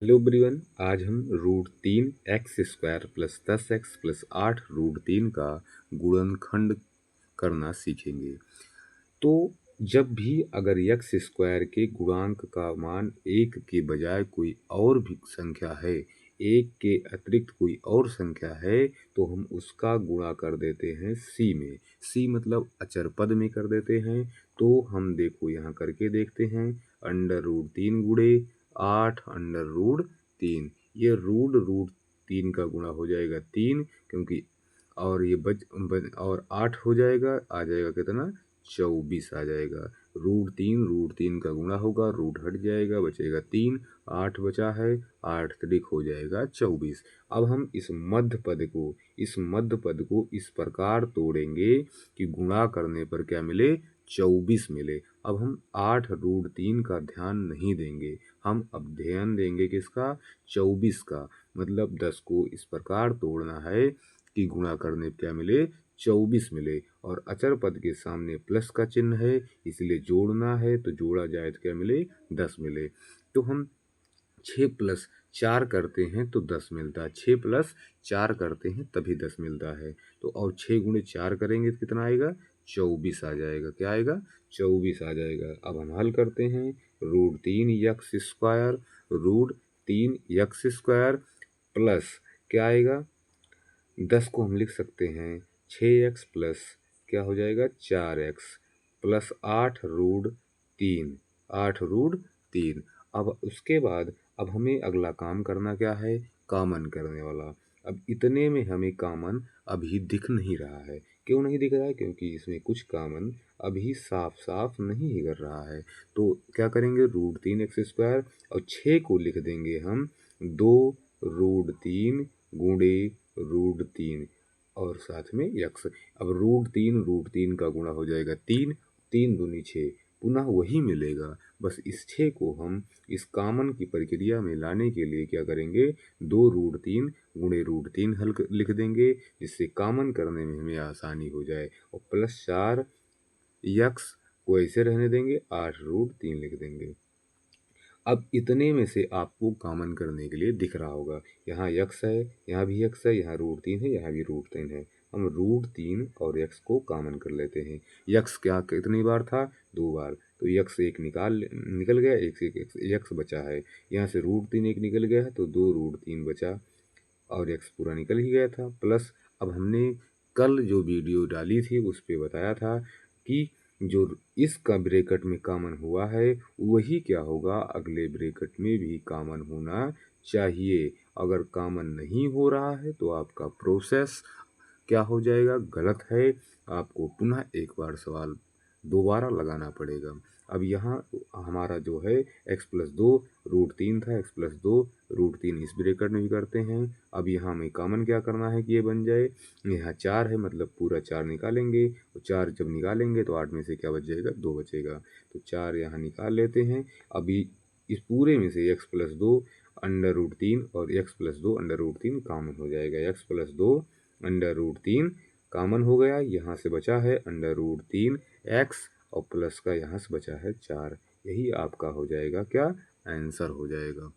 Hello everyone, आज हम root 3 x² plus 10x plus 8 root 3 का गुणनखंड करना सीखेंगे। तो जब भी अगर एक्स स्क्वायर के गुणांक का मान 1 के बजाय कोई और भी संख्या है, 1 के अतिरिक्त कोई और संख्या है, तो हम उसका गुणा कर देते हैं सी में। सी मतलब अचर पद में कर देते हैं। तो हम देखो यहाँ करके देखते हैं, अंडर रूट 3 गुणे 8 अंडर रूट 3, ये रूट 3 का गुणा हो जाएगा 3, क्योंकि और ये और 8 हो जाएगा, आ जाएगा कितना 24 आ जाएगा। रूट 3 का गुणा होगा, रूट हट जाएगा, बचेगा 3, 8 बचा है, 8 त्रिक हो जाएगा 24। अब हम इस मध्य पद को इस प्रकार तोड़ेंगे कि गुणा करने पर क्या मिले, 24 मिले। अब हम 8 रूट 3 का ध्यान नहीं देंगे, हम अब ध्यान देंगे किसका, 24 का। मतलब 10 को इस प्रकार तोड़ना है कि गुणा करने पर क्या मिले, 24 मिले। और अचर पद के सामने प्लस का चिन्ह है, इसलिए जोड़ना है, तो जोड़ा जाए तो क्या मिले, 10 मिले। तो हम 6 प्लस 4 करते हैं तो 10 मिलता है, 6 प्लस 4 करते हैं तभी 10 मिलता है। तो और 6 गुणे 4 करेंगे तो कितना आएगा, 24 आ जाएगा। क्या आएगा, 24 आ जाएगा। अब हम हल करते हैं, रूट 3 x² प्लस क्या आएगा, 10 को हम लिख सकते हैं 6x प्लस क्या हो जाएगा 4x प्लस 8 रूट 3। अब उसके बाद अब हमें अगला काम करना क्या है, कॉमन करने वाला। अब इतने में हमें कॉमन अभी दिख नहीं रहा है। क्यों नहीं दिख रहा है, क्योंकि इसमें कुछ कॉमन अभी साफ साफ नहीं कर रहा है। तो क्या करेंगे, रूट 3 x² और 6 को लिख देंगे हम 2 रूट 3 गुणे रूट 3 और साथ में यक्स। अब रूट 3 का गुणा हो जाएगा 3, 3 दूनी 6, पुनः वही मिलेगा। बस इस 6 को हम इस कॉमन की प्रक्रिया में लाने के लिए क्या करेंगे, 2 रूट 3 गुणे रूट 3 लिख देंगे, जिससे कॉमन करने में हमें आसानी हो जाए। और प्लस 4 यक्स को ऐसे रहने देंगे, 8 रूट 3 लिख देंगे। अब इतने में से आपको कॉमन करने के लिए दिख रहा होगा, यहाँ यक्स है, यहाँ भी यक्स है, यहाँ रूट 3 है, यहाँ भी रूट 3 है। हम रूट 3 और यक्स को कॉमन कर लेते हैं। यक्स क्या कितनी बार था, 2 बार, तो यक्स एक निकल गया, एक से एक यक्स बचा है। यहाँ से रूट 3 एक निकल गया है, तो 2 रूट 3 बचा और यक्स पूरा निकल ही गया था। प्लस अब हमने कल जो वीडियो डाली थी उस पे बताया था कि जो इसका ब्रैकेट में कॉमन हुआ है वही क्या होगा, अगले ब्रैकेट में भी कॉमन होना चाहिए। अगर कॉमन नहीं हो रहा है तो आपका प्रोसेस क्या हो जाएगा, गलत है। आपको पुनः एक बार सवाल दोबारा लगाना पड़ेगा। अब यहाँ हमारा जो है x+2 रूट 3 था, x+2 रूट 3 इस ब्रैकेट में भी करते हैं। अब यहाँ हमें कॉमन क्या करना है कि ये बन जाए, यहाँ 4 है मतलब पूरा 4 निकालेंगे, और 4 जब निकालेंगे तो 8 में से क्या बच जाएगा, 2 बचेगा, तो 4 यहाँ निकाल लेते हैं। अभी इस पूरे में से x+2 अंडर रूट 3 और x+2 अंडर रूट 3 कॉमन हो जाएगा। x+2 अंडर रूट 3 कॉमन हो गया, यहाँ से बचा है अंडर रूट 3 x और प्लस का यहाँ से बचा है 4। यही आपका हो जाएगा क्या, आंसर हो जाएगा।